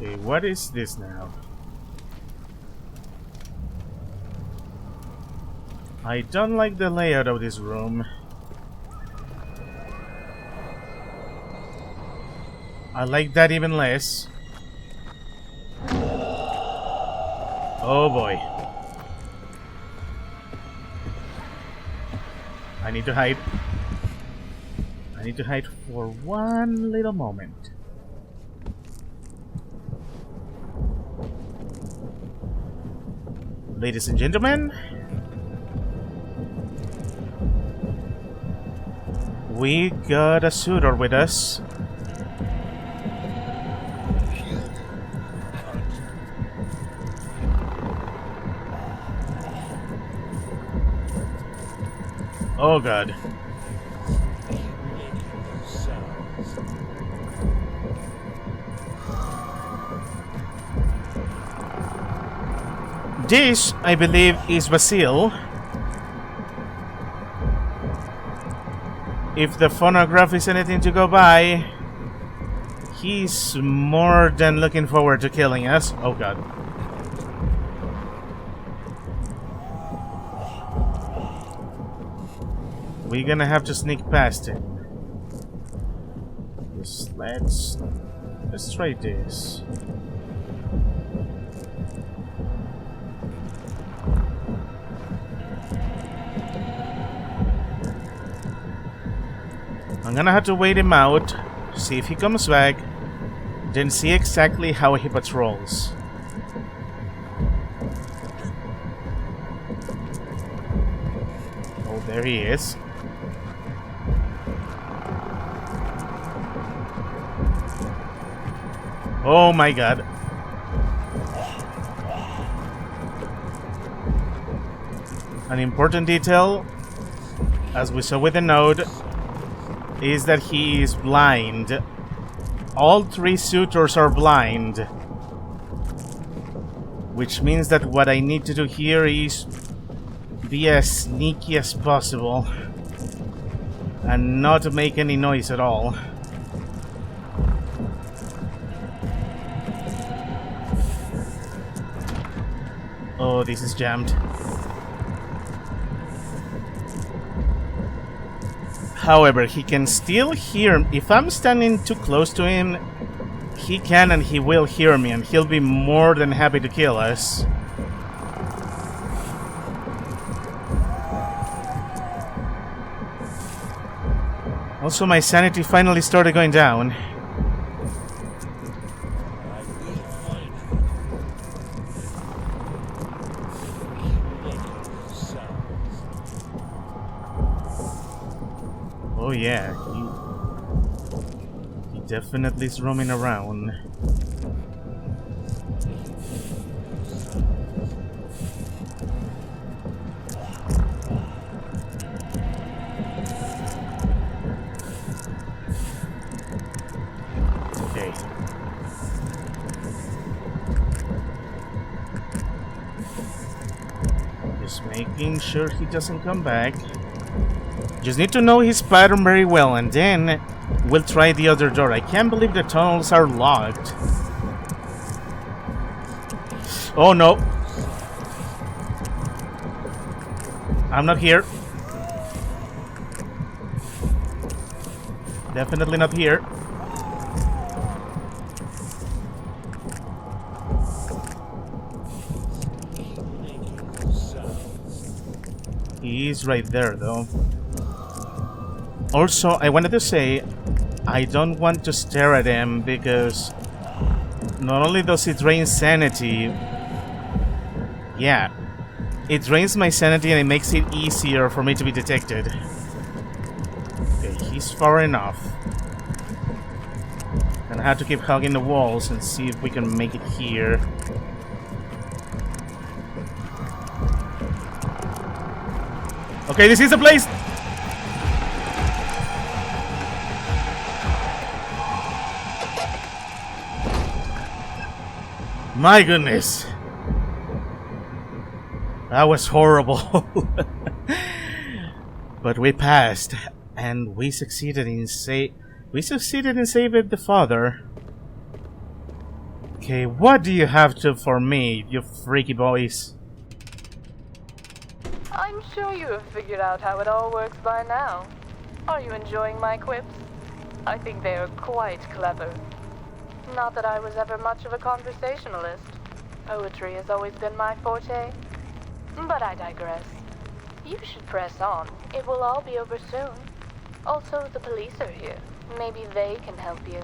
Okay, what is this now? I don't like the layout of this room. I like that even less. Oh boy. I need to hide. I need to hide for one little moment. Ladies and gentlemen, we got a suitor with us. Oh god. This, I believe, is Basile. If the phonograph is anything to go by, he's more than looking forward to killing us. Oh god. We're gonna have to sneak past him. Just let's try this. I'm gonna have to wait him out, see if he comes back, then see exactly how he patrols. Oh, there he is. Oh my god. An important detail, as we saw with the node, is that he is blind. All three suitors are blind. Which means that what I need to do here is be as sneaky as possible and not make any noise at all. Oh, this is jammed. However, he can still hear. If I'm standing too close to him, he can and he will hear me, and he'll be more than happy to kill us. Also, my sanity finally started going down. Oh yeah, he definitely is roaming around. Okay. Just making sure he doesn't come back. Just need to know his pattern very well, and then we'll try the other door. I can't believe the tunnels are locked. Oh no. I'm not here. Definitely not here. He's right there, though. Also, I wanted to say, I don't want to stare at him because not only does it drain sanity, yeah, it drains my sanity and it makes it easier for me to be detected. Okay, he's far enough. Gonna have to keep hugging the walls and see if we can make it here. Okay, this is the place! My goodness. That was horrible. But we passed, and we succeeded in saving the father. Okay, Okay, what do you have to for me, you freaky boys? I'm sure you have figured out how it all works by now. Are you enjoying my quips? I think they are quite clever. Not that I was ever much of a conversationalist. Poetry has always been my forte. But I digress. You should press on. It will all be over soon. Also, the police are here. Maybe they can help you.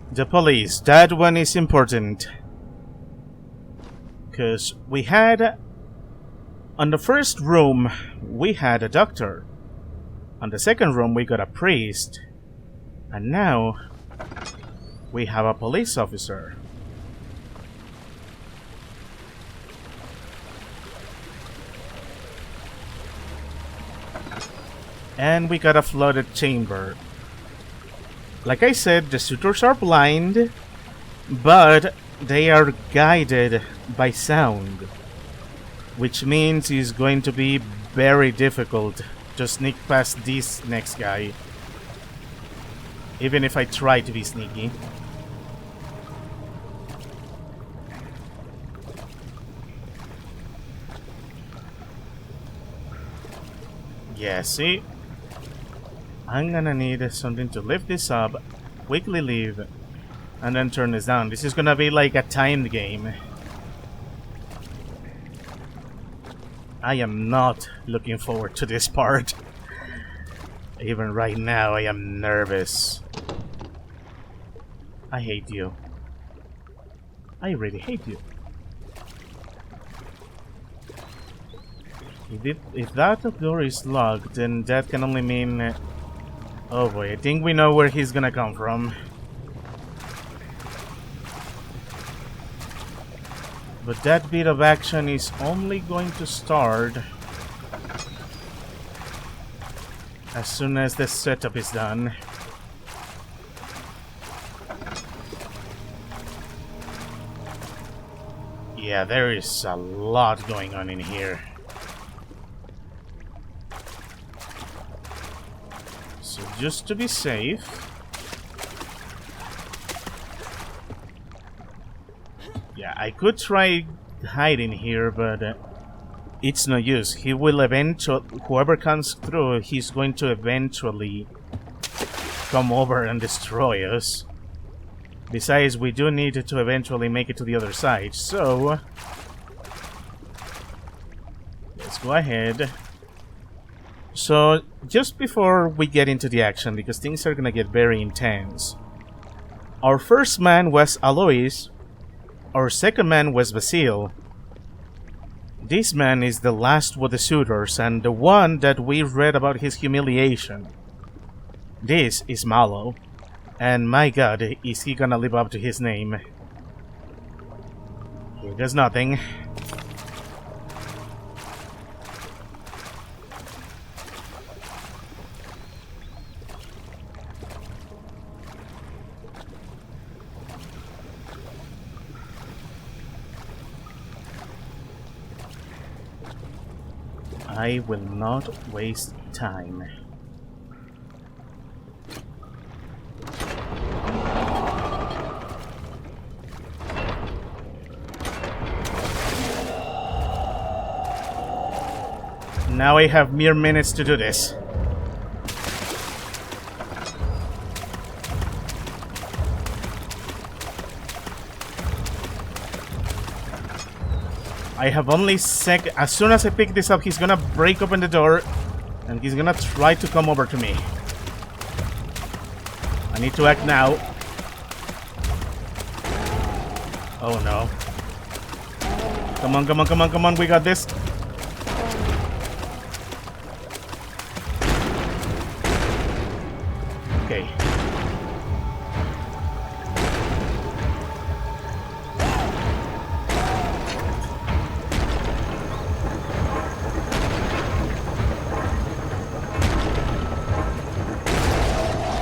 The police, that one is important. Because we had... On the first room, we had a doctor. On the second room, we got a priest. And now, we have a police officer. And we got a flooded chamber. Like I said, the suitors are blind, but they are guided by sound, which means it's going to be very difficult to sneak past this next guy, even if I try to be sneaky. Yeah, see? I'm gonna need something to lift this up, quickly leave, and then turn this down. This is gonna be like a timed game. I am not looking forward to this part. Even right now, I am nervous. I hate you. I really hate you. If that door is locked, then that can only mean... Oh boy, I think we know where he's gonna come from. But that bit of action is only going to start as soon as the setup is done. Yeah, there is a lot going on in here. So just to be safe, yeah, I could try hiding here, but it's no use. He will eventually, whoever comes through, he's going to eventually come over and destroy us. Besides, we do need to eventually make it to the other side, so let's go ahead. So, just before we get into the action, because things are gonna get very intense. Our first man was Alois. Our second man was Basile. This man is the last with the suitors, and the one that we read about his humiliation. This is Malo. And my god, is he gonna live up to his name? He does nothing. I will not waste time. Now I have mere minutes to do this. I have only as soon as I pick this up, he's gonna break open the door and he's gonna try to come over to me. I need to act now. Oh no. Come on, come on, come on, come on, we got this. Okay.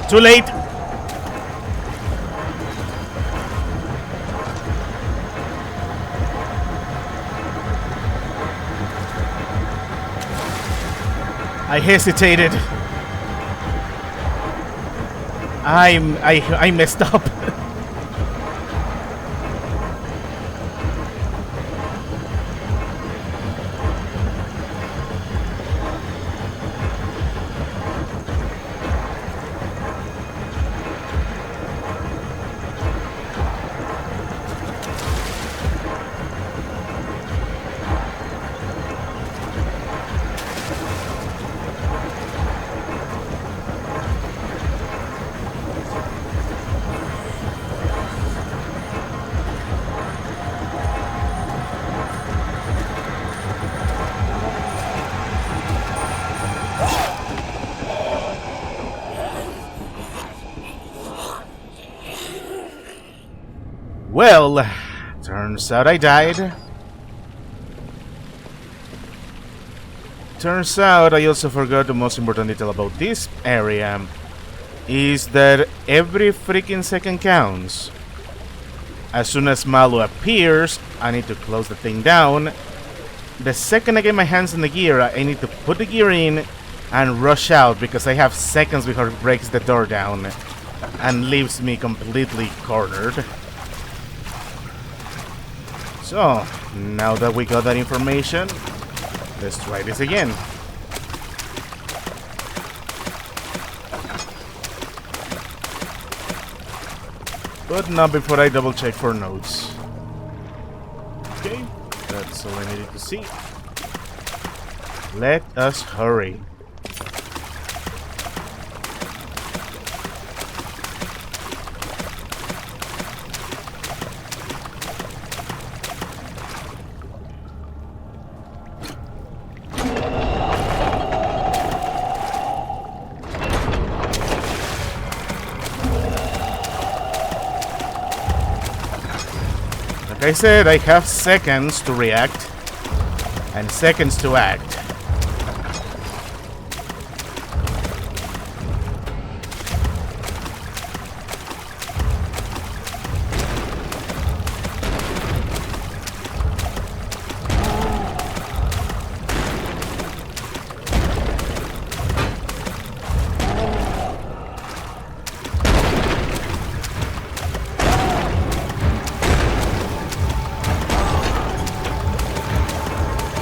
Too late! I hesitated. I messed up. Well, turns out I died. Turns out I also forgot the most important detail about this area is that every freaking second counts. As soon as Malo appears, I need to close the thing down. The second I get my hands on the gear, I need to put the gear in and rush out because I have seconds before it breaks the door down and leaves me completely cornered. So, now that we got that information, let's try this again. But not before I double check for notes. Okay, that's all I needed to see. Let us hurry. Like I said, I have seconds to react and seconds to act.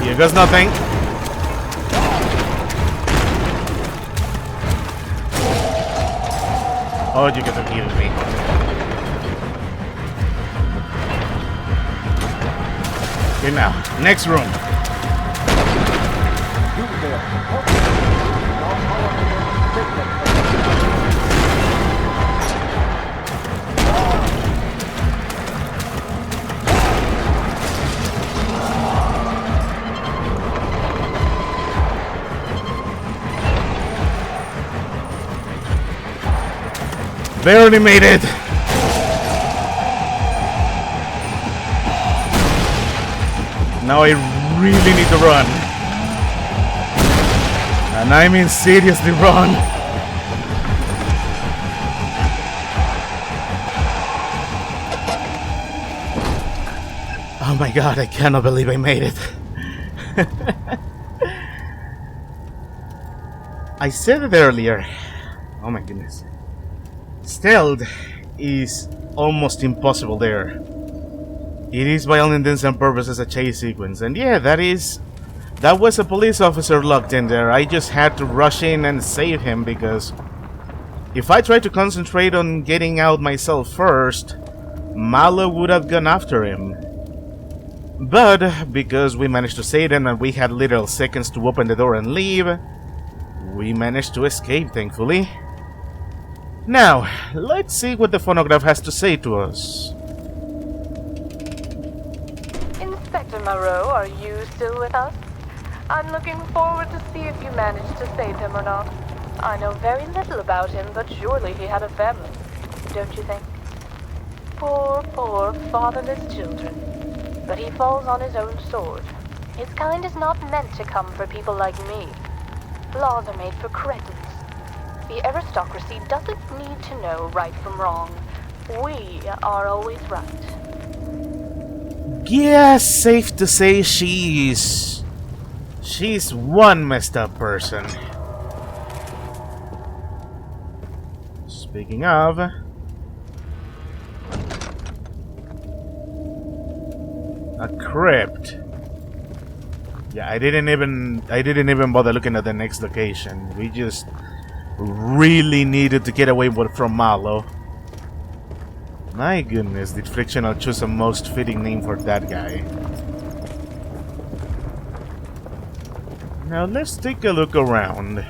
Here goes nothing. Oh, you gotta kill me. Okay, now, next room. Barely made it. Now I really need to run. And I mean seriously run. Oh my god, I cannot believe I made it. I said it earlier. Oh my goodness. Stealth is almost impossible there. It is by all intents and purposes a chase sequence, and yeah, that was a police officer locked in there. I just had to rush in and save him because if I tried to concentrate on getting out myself first, Malo would have gone after him. But because we managed to save him and we had literal seconds to open the door and leave, we managed to escape, thankfully. Now, let's see what the phonograph has to say to us. Inspector Moreau, are you still with us? I'm looking forward to see if you managed to save him or not. I know very little about him, but surely he had a family, don't you think? Poor, poor, fatherless children. But he falls on his own sword. His kind is not meant to come for people like me. Laws are made for cretins. The aristocracy doesn't need to know right from wrong. We are always right. Yeah, safe to say she's one messed up person. Speaking of, a crypt. Yeah, I didn't even bother looking at the next location. We just really needed to get away from Malo. My goodness, did Frictional choose a most fitting name for that guy. Now let's take a look around.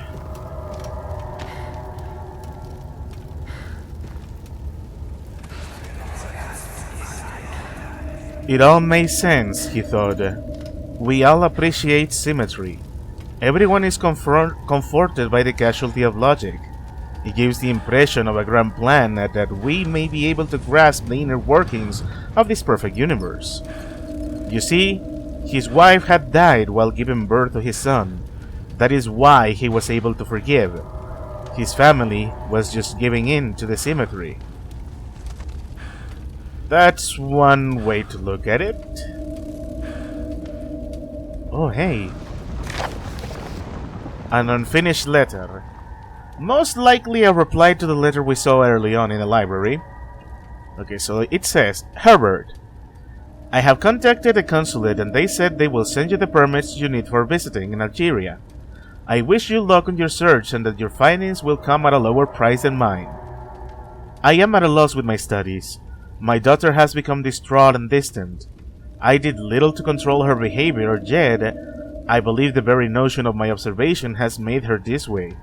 It all makes sense, he thought. We all appreciate symmetry. Everyone is comforted by the casualty of logic. It gives the impression of a grand plan that we may be able to grasp the inner workings of this perfect universe. You see, his wife had died while giving birth to his son. That is why he was able to forgive. His family was just giving in to the symmetry. That's one way to look at it. Oh, hey. An unfinished letter. Most likely a reply to the letter we saw early on in the library. Okay, so it says, Herbert, I have contacted the consulate and they said they will send you the permits you need for visiting in Algeria. I wish you luck on your search and that your findings will come at a lower price than mine. I am at a loss with my studies. My daughter has become distraught and distant. I did little to control her behavior, yet I believe the very notion of my observation has made her this way.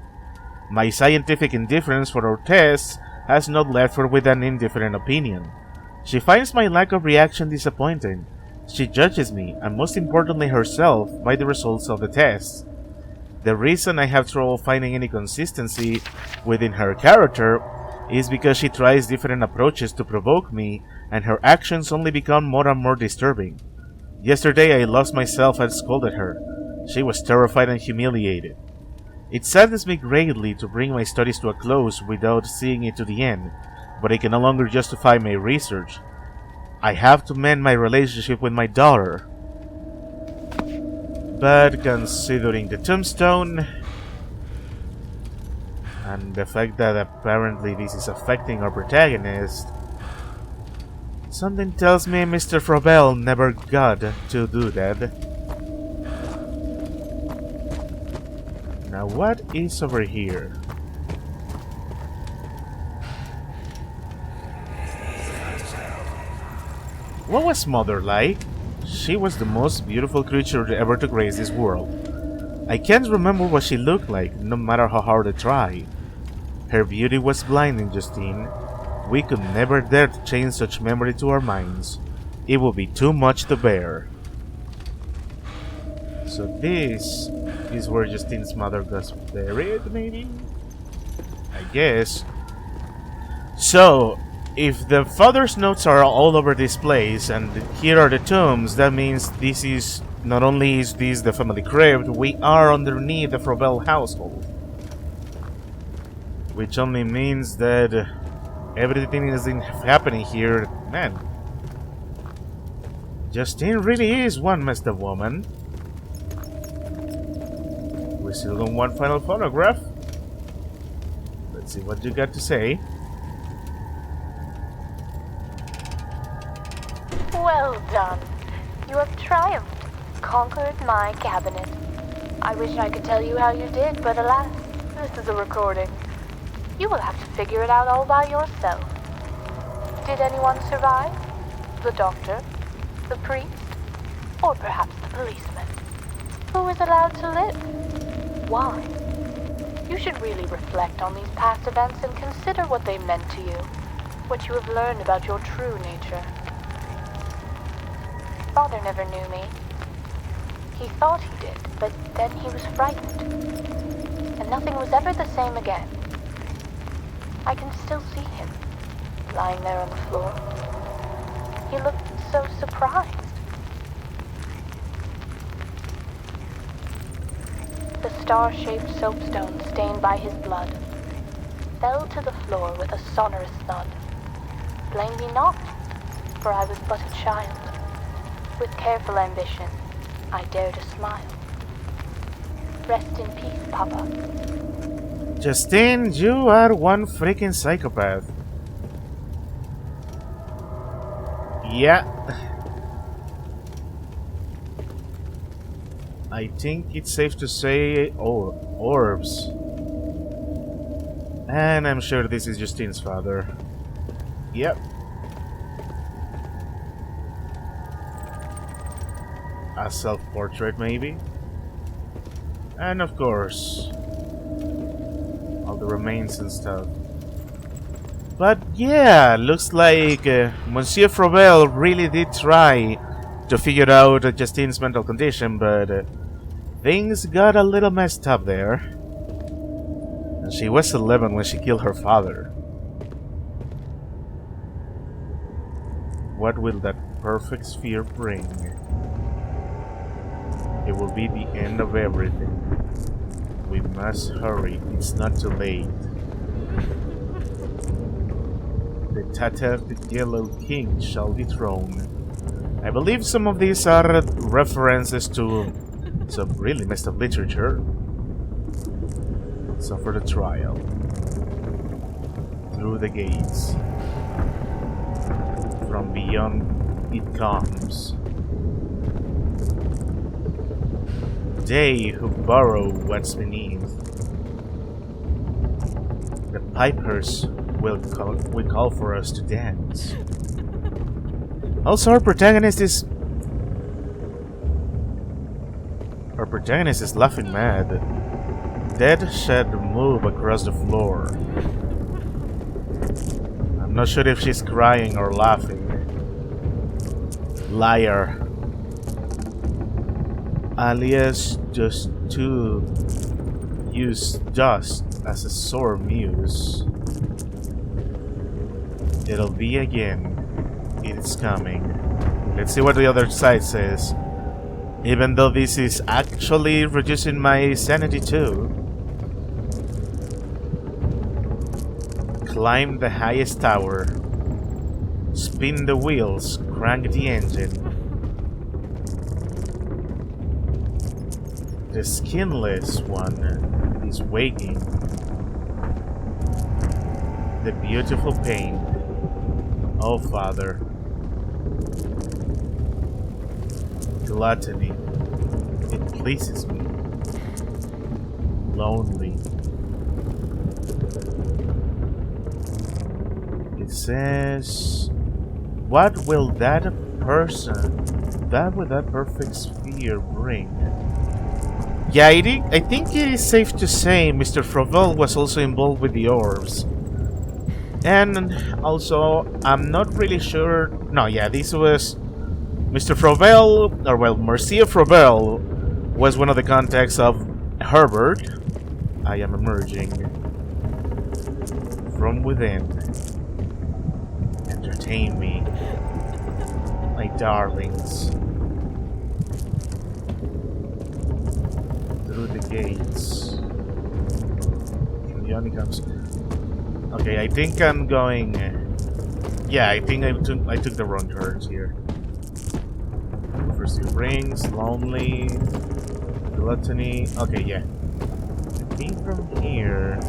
My scientific indifference for our tests has not left her with an indifferent opinion. She finds my lack of reaction disappointing. She judges me, and most importantly herself, by the results of the tests. The reason I have trouble finding any consistency within her character is because she tries different approaches to provoke me, and her actions only become more and more disturbing. Yesterday I lost myself and scolded her. She was terrified and humiliated. It saddens me greatly to bring my studies to a close without seeing it to the end, but I can no longer justify my research. I have to mend my relationship with my daughter. But considering the tombstone, and the fact that apparently this is affecting our protagonist, something tells me Mr. Frobel never got to do that. Now what is over here? What was Mother like? She was the most beautiful creature ever to grace this world. I can't remember what she looked like, no matter how hard I tried. Her beauty was blinding, Justine. We could never dare to change such memory to our minds. It would be too much to bear. So this is where Justine's mother was buried, maybe? I guess. So, if the father's notes are all over this place, and here are the tombs, that means this is, not only is this the family crypt, we are underneath the Frobel household. Which only means that everything is happening here, man. Justine really is one messed up woman. We still got one final photograph. Let's see what you got to say. Well done. You have triumphed, conquered my cabinet. I wish I could tell you how you did, but alas, this is a recording. You will have to figure it out all by yourself. Did anyone survive? The doctor? The priest? Or perhaps the policeman? Who was allowed to live? Why? You should really reflect on these past events and consider what they meant to you, what you have learned about your true nature. Father never knew me. He thought he did, but then he was frightened. And nothing was ever the same again. I can still see him, lying there on the floor. He looked so surprised. The star-shaped soapstone stained by his blood fell to the floor with a sonorous thud. Blame me not, for I was but a child. With careful ambition, I dare to smile. Rest in peace, Papa. Justine, you are one freaking psychopath. Yeah. I think it's safe to say orbs. And I'm sure this is Justine's father. Yep. A self-portrait, maybe? And of course, all the remains and stuff. But yeah, looks like Monsieur Frobel really did try to figure out Justine's mental condition, but things got a little messed up there. She was 11 when she killed her father. What will that perfect sphere bring? It will be the end of everything. We must hurry, it's not too late. The tattered yellow king shall dethrone. I believe some of these are references to some really messed up literature. So for the trial. Through the gates. From beyond it comes. They who borrow what's beneath. The pipers will call for us to dance. Also, our protagonist is laughing mad. Dead shed move across the floor. I'm not sure if she's crying or laughing. Liar. Alias just to use dust as a sore muse. It'll be again. It's coming. Let's see what the other side says. Even though this is actually reducing my sanity too. Climb the highest tower. Spin the wheels. Crank the engine. The skinless one is waking. The beautiful pain. Oh, Father. Gluttony. It pleases me. Lonely. It says, what will that perfect sphere bring? Yeah, I think it is safe to say Mr. Frovel was also involved with the orbs. And also, I'm not really sure... No, yeah, this was... Mr. Frovel, or well, Marcia Frovel was one of the contacts of Herbert. I am emerging from within. Entertain me, my darlings. Through the gates. Johnny comes. Okay, I think I'm going. Yeah, I think I took the wrong turns here. First two rings, lonely, gluttony. Okay, yeah. I think from here.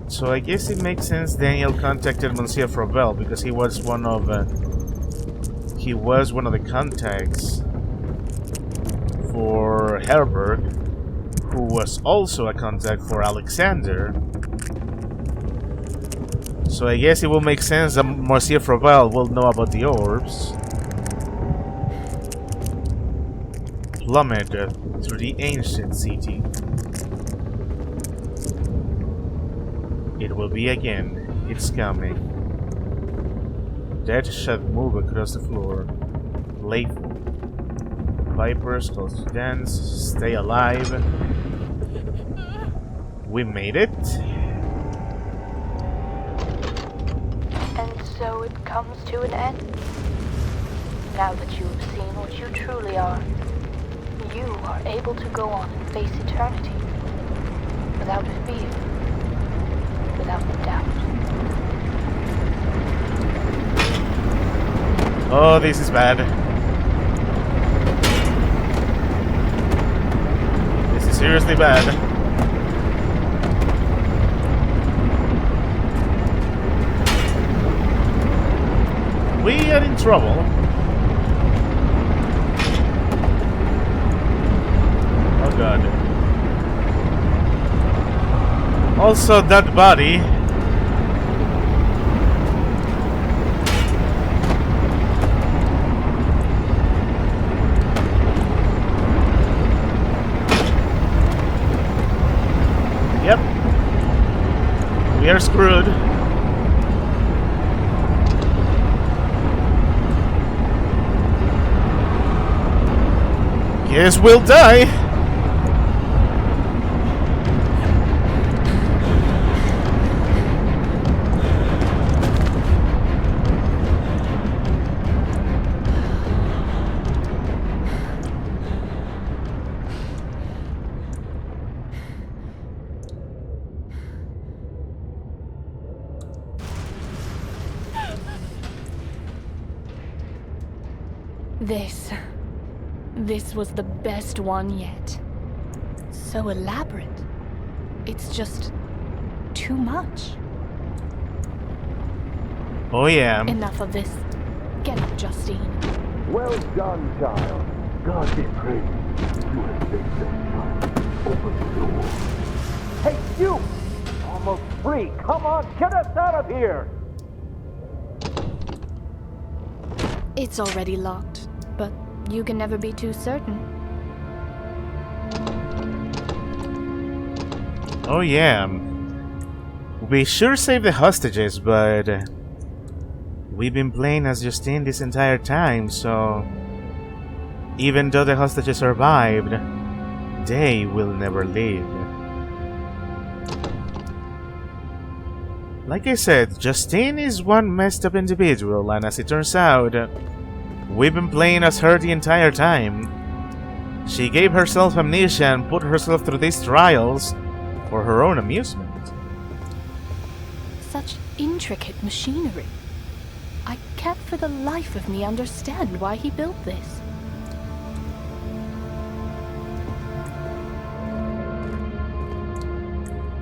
So I guess it makes sense Daniel contacted Monsieur Frovel because he was one of the contacts for Herbert, who was also a contact for Alexander. So I guess it will make sense that Monsieur Frovel will know about the orbs. Plummet through the ancient city. It will be again. It's coming. Dead shall move across the floor. Playful. Vipers close to dance. Stay alive. We made it. And so it comes to an end. Now that you have seen what you truly are, you are able to go on and face eternity without fear, without doubt. Oh, this is bad. This is seriously bad. We are in trouble. Oh god. Also, that body. Yep. We are screwed. Guess we'll die. This was the best one yet. So elaborate. It's just too much. Oh yeah. Enough of this. Get up, Justine. Well done, child. God be praised. You have saved this child. Open the door. Hey, you! Almost free. Come on, get us out of here! It's already locked, but you can never be too certain. Oh yeah. We sure saved the hostages, but we've been playing as Justine this entire time, so even though the hostages survived, they will never leave. Like I said, Justine is one messed up individual, and as it turns out, we've been playing as her the entire time. She gave herself amnesia and put herself through these trials for her own amusement. Such intricate machinery. I can't for the life of me understand why he built this.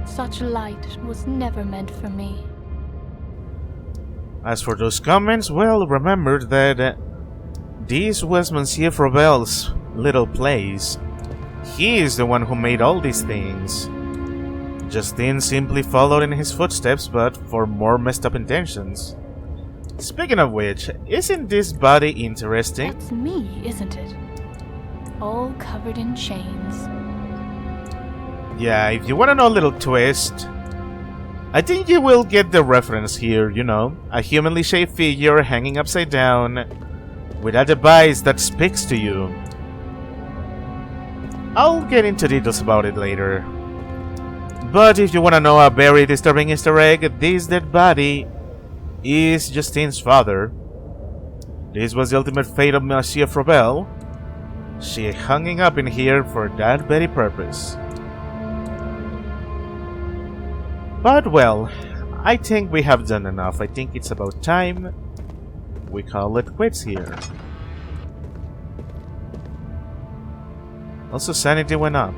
Such light was never meant for me. As for those comments, well, remember that this was Monsieur Frovel's little place. He is the one who made all these things. Justine simply followed in his footsteps, but for more messed up intentions. Speaking of which, isn't this body interesting? That's me, isn't it? All covered in chains. Yeah, if you want to know a little twist, I think you will get the reference here, you know, a humanly shaped figure hanging upside down with a device that speaks to you. I'll get into details about it later. But if you want to know a very disturbing Easter egg, this dead body is Justine's father. This was the ultimate fate of Monsieur Frovel. She hung up in here for that very purpose. But well, I think we have done enough. I think it's about time we call it quits here. Also, sanity went up.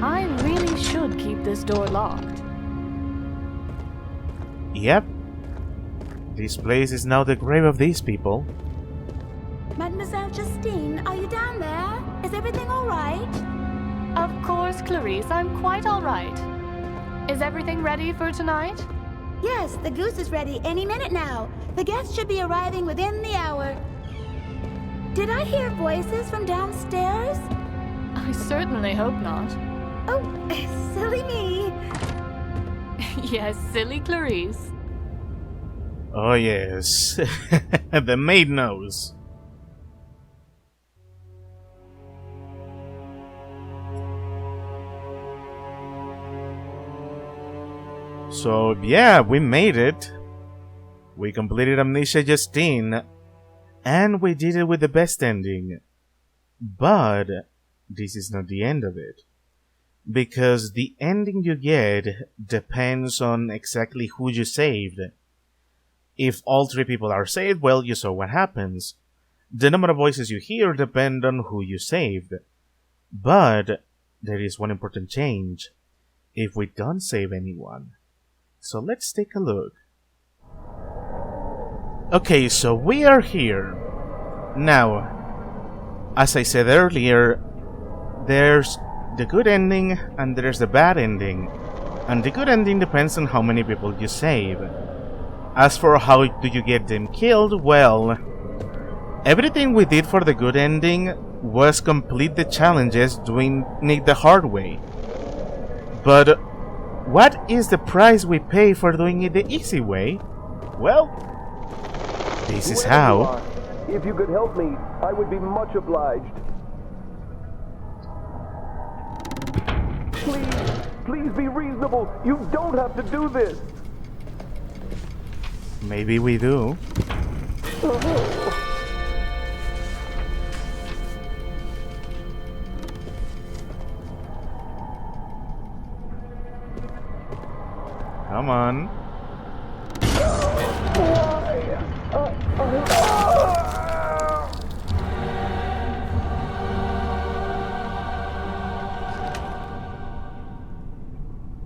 I really should keep this door locked. Yep. This place is now the grave of these people. Mademoiselle Justine, are you down there? Is everything all right? Of course, Clarice, I'm quite all right. Is everything ready for tonight? Yes, the goose is ready any minute now. The guests should be arriving within the hour. Did I hear voices from downstairs? I certainly hope not. Oh, silly me. Yes, silly Clarice. Oh yes, the maid knows. So yeah, we made it. We completed Amnesia Justine, and we did it with the best ending. But this is not the end of it. Because the ending you get depends on exactly who you saved. If all three people are saved, well, you saw what happens. The number of voices you hear depend on who you saved. But there is one important change. If we don't save anyone. So let's take a look. Okay, so we are here. Now, as I said earlier, there's the good ending and there's the bad ending. And the good ending depends on how many people you save. As for how do you get them killed, well, everything we did for the good ending was complete the challenges doing it the hard way. But what is the price we pay for doing it the easy way? Well, this is how. If you could help me, I would be much obliged. Please be reasonable. You don't have to do this. Maybe we do. Come on.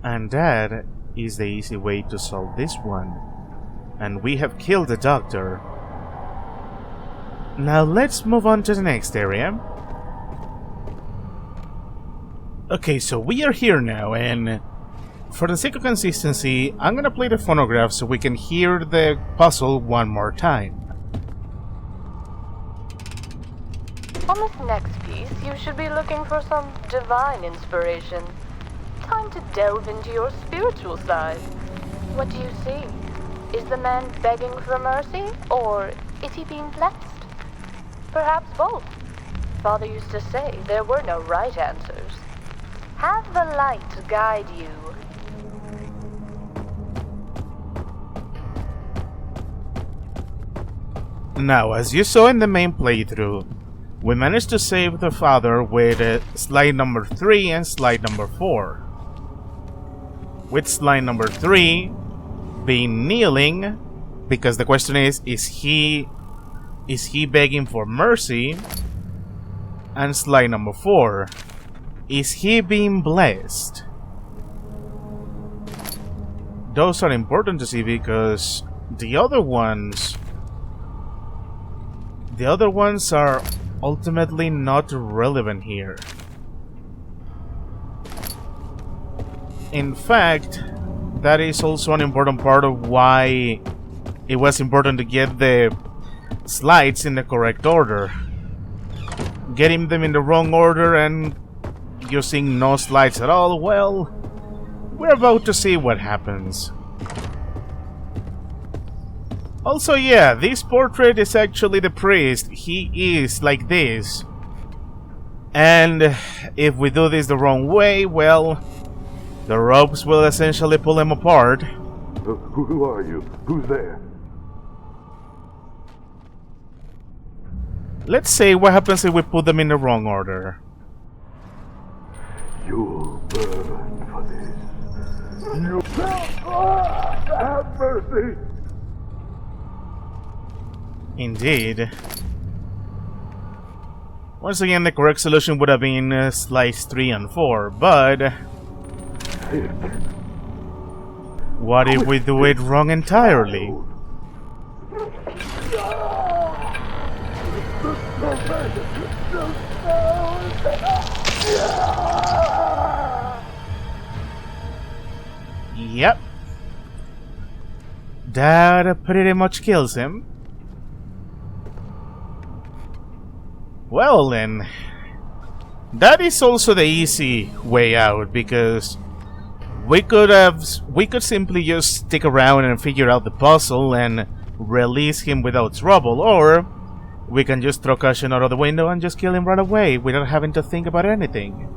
And that is the easy way to solve this one. And we have killed the doctor. Now let's move on to the next area. Okay, so we are here now, and for the sake of consistency, I'm gonna play the phonograph so we can hear the puzzle one more time. On this next piece, you should be looking for some divine inspiration. Time to delve into your spiritual side. What do you see? Is the man begging for mercy, or is he being blessed? Perhaps both. Father used to say there were no right answers. Have the light guide you. Now, as you saw in the main playthrough, we managed to save the father with slide number 3 and slide number 4. With slide number 3 being kneeling, because the question is he begging for mercy? And slide number 4, is he being blessed? Those are important to see because the other ones are ultimately not relevant here. In fact, that is also an important part of why it was important to get the slides in the correct order. Getting them in the wrong order and using no slides at all, well, we're about to see what happens. Also, yeah, this portrait is actually the priest. He is like this. And if we do this the wrong way, well, the ropes will essentially pull him apart. Who are you? Who's there? Let's say what happens if we put them in the wrong order. You'll burn for this. You have mercy. Indeed. Once again, the correct solution would have been slides 3 and 4, but what if we do it wrong entirely? Yep. That pretty much kills him. Well then, that is also the easy way out, because we could simply just stick around and figure out the puzzle and release him without trouble, or we can just throw caution out of the window and just kill him right away without having to think about anything.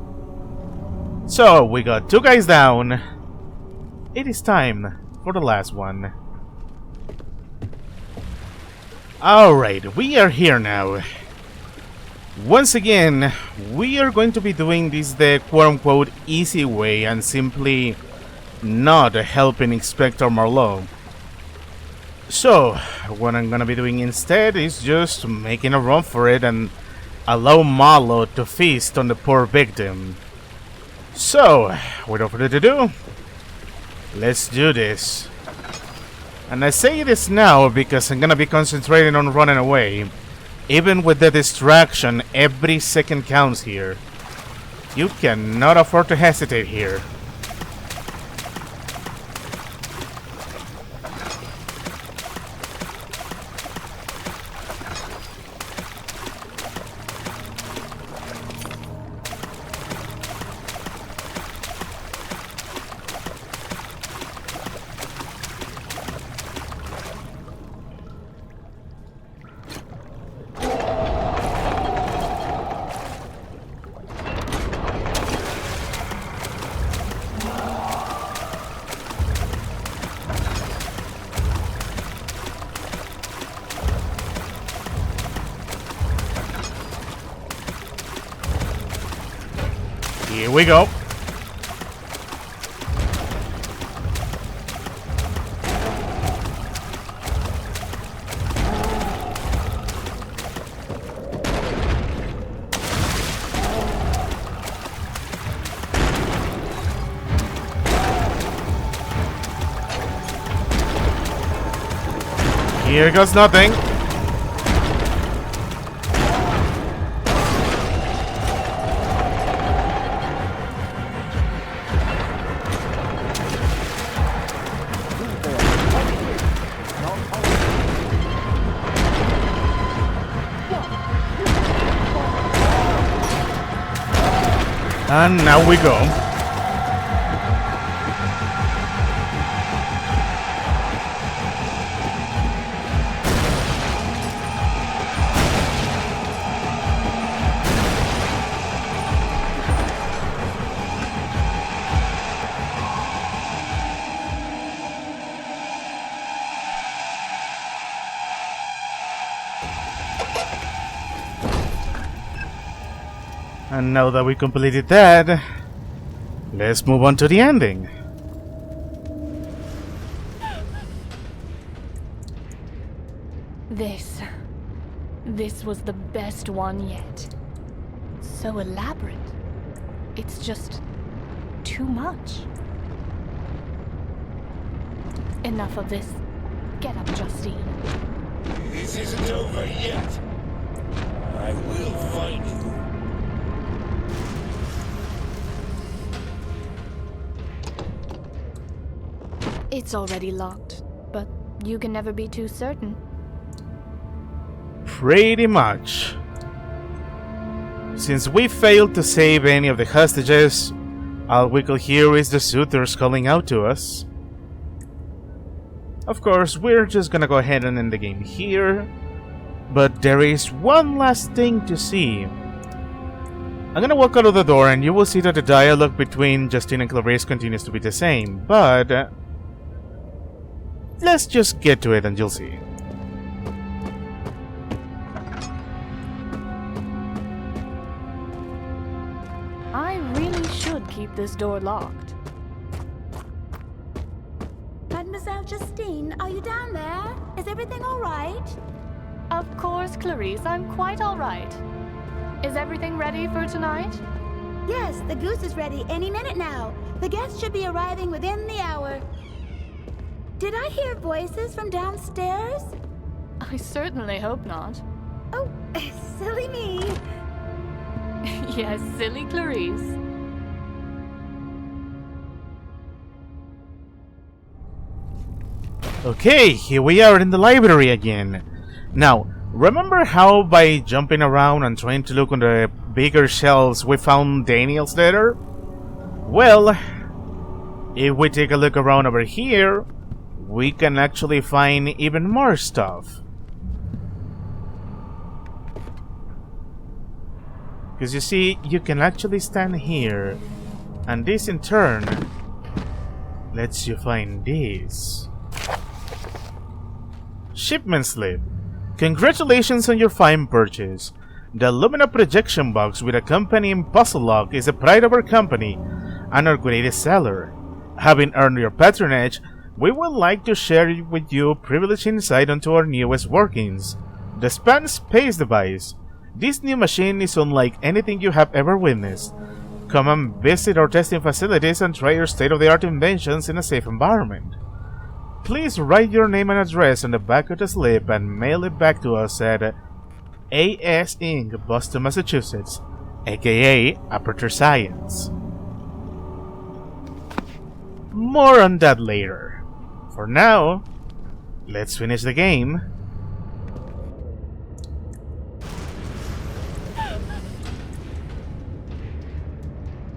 So, we got 2 guys down. It is time for the last one. Alright, we are here now. Once again, we are going to be doing this the quote-unquote easy way and simply not helping Inspector Malo. So, what I'm gonna be doing instead is just making a run for it and allow Malo to feast on the poor victim. So, without further ado, let's do this. And I say this now because I'm gonna be concentrating on running away. Even with the distraction, every second counts here. You cannot afford to hesitate here. Here we go. Here goes nothing. And now we go. And now that we completed that, let's move on to the ending. This was the best one yet. So elaborate. It's just too much. Enough of this. Get up, Justine. This isn't over yet. I will find you. It's already locked, but you can never be too certain. Pretty much. Since we failed to save any of the hostages, all we could hear is the suitors calling out to us. Of course, we're just gonna go ahead and end the game here, but there is one last thing to see. I'm gonna walk out of the door and you will see that the dialogue between Justine and Clarice continues to be the same, but let's just get to it and you'll see. I really should keep this door locked. Mademoiselle Justine, are you down there? Is everything all right? Of course, Clarice, I'm quite all right. Is everything ready for tonight? Yes, the goose is ready any minute now. The guests should be arriving within the hour. Did I hear voices from downstairs? I certainly hope not. Oh, silly me. Yes, silly Clarice. Okay, here we are in the library again. Now, remember how by jumping around and trying to look on the bigger shelves we found Daniel's letter? Well, if we take a look around over here, we can actually find even more stuff. Because you see, you can actually stand here, and this in turn lets you find this. Shipment slip. Congratulations on your fine purchase. The Lumina projection box with accompanying puzzle lock is the pride of our company and our greatest seller. Having earned your patronage, we would like to share with you privileged insight into our newest workings, the Span Space device. This new machine is unlike anything you have ever witnessed. Come and visit our testing facilities and try our state-of-the-art inventions in a safe environment. Please write your name and address on the back of the slip and mail it back to us at AS Inc., Boston, Massachusetts, aka Aperture Science. More on that later. For now, let's finish the game.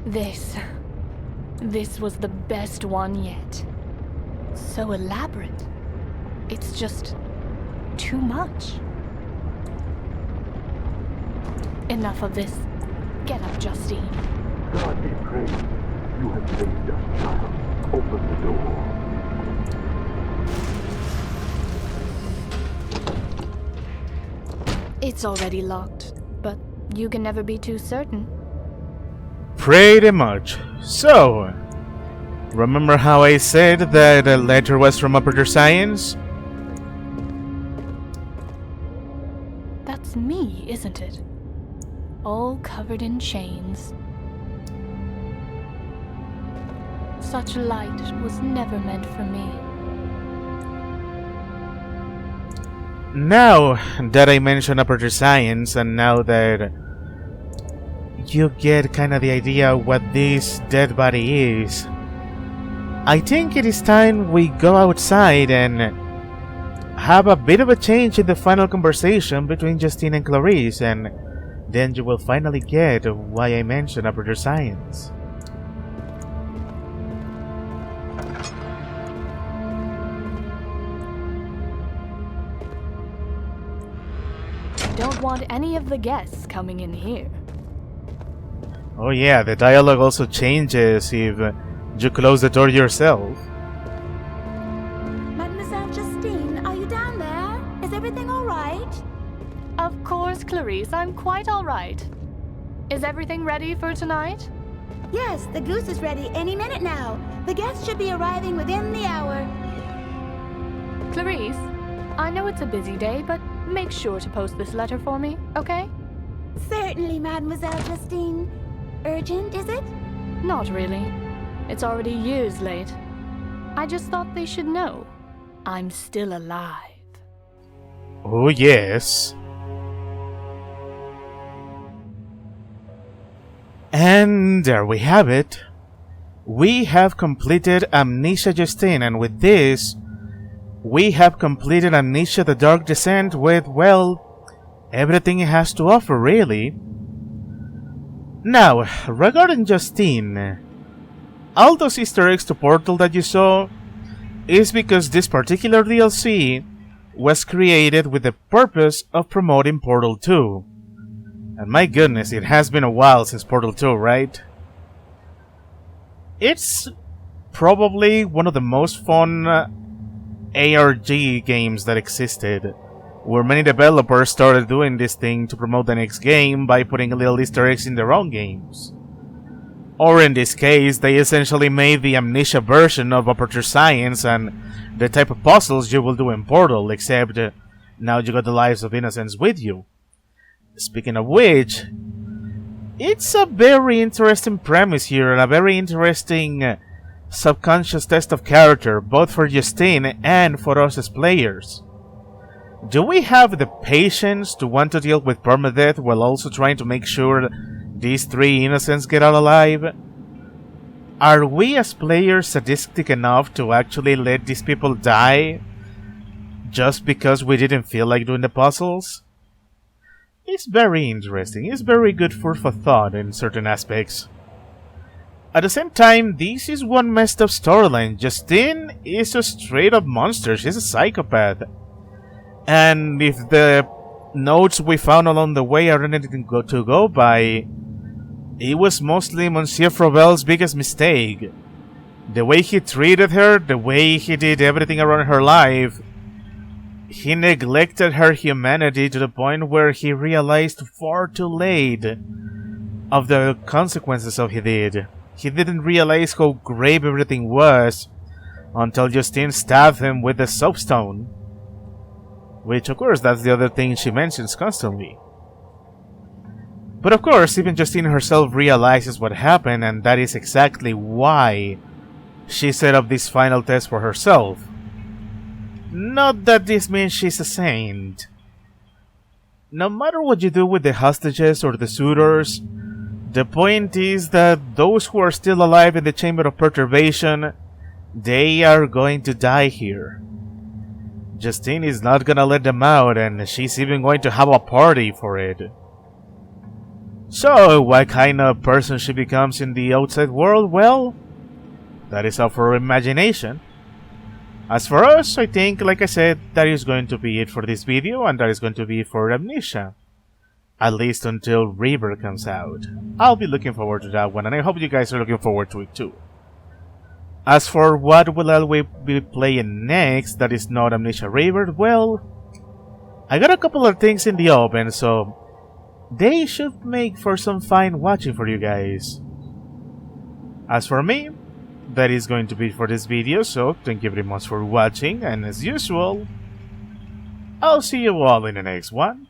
This was the best one yet. So elaborate. It's just too much. Enough of this. Get up, Justine. God be praised. You have saved us, child. Open the door. It's already locked, but you can never be too certain. Pretty much. So, remember how I said that the letter was from Aperture Science? That's me, isn't it? All covered in chains. Such light was never meant for me. Now that I mentioned aperture science, and now that you get kind of the idea what this dead body is, I think it is time we go outside and have a bit of a change in the final conversation between Justine and Clarice, and then you will finally get why I mentioned aperture science. Don't want any of the guests coming in here. Oh yeah, the dialogue also changes if you close the door yourself. Mademoiselle Justine, are you down there? Is everything all right? Of course, Clarice, I'm quite all right. Is everything ready for tonight? Yes, the goose is ready any minute now. The guests should be arriving within the hour. Clarice, I know it's a busy day, but make sure to post this letter for me, okay? Certainly, Mademoiselle Justine. Urgent, is it? Not really. It's already years late. I just thought they should know I'm still alive. Oh yes. And there we have it. We have completed Amnesia Justine, and with this, we have completed Amnesia the Dark Descent with, well, everything it has to offer, really. Now, regarding Justine, all those Easter eggs to Portal that you saw is because this particular DLC was created with the purpose of promoting Portal 2. And my goodness, it has been a while since Portal 2, right? It's probably one of the most fun ARG games that existed, where many developers started doing this thing to promote the next game by putting little Easter eggs in their own games. Or in this case, they essentially made the Amnesia version of Aperture Science and the type of puzzles you will do in Portal, except now you got the lives of innocents with you. Speaking of which, it's a very interesting premise here and a very interesting subconscious test of character, both for Justine and for us as players. Do we have the patience to want to deal with permadeath while also trying to make sure these three innocents get out alive? Are we as players sadistic enough to actually let these people die just because we didn't feel like doing the puzzles? It's very interesting. It's very good food for thought in certain aspects. At the same time, this is one messed up storyline. Justine is a straight up monster. She's a psychopath. And if the notes we found along the way are anything to go by, it was mostly Monsieur Frovel's biggest mistake. The way he treated her, the way he did everything around her life, he neglected her humanity to the point where he realized far too late of the consequences of he did. He didn't realize how grave everything was until Justine stabbed him with the soapstone. Which, of course, that's the other thing she mentions constantly. But of course, even Justine herself realizes what happened, and that is exactly why she set up this final test for herself. Not that this means she's a saint. No matter what you do with the hostages or the suitors, the point is that those who are still alive in the Chamber of Perturbation, they are going to die here. Justine is not gonna let them out, and she's even going to have a party for it. So, what kind of person she becomes in the outside world? Well, that is up for imagination. As for us, I think, like I said, that is going to be it for this video, and that is going to be it for Amnesia. At least until River comes out. I'll be looking forward to that one, and I hope you guys are looking forward to it too. As for what will I be playing next that is not Amnesia River, well, I got a couple of things in the open, so they should make for some fine watching for you guys. As for me, that is going to be it for this video, so thank you very much for watching, and as usual, I'll see you all in the next one.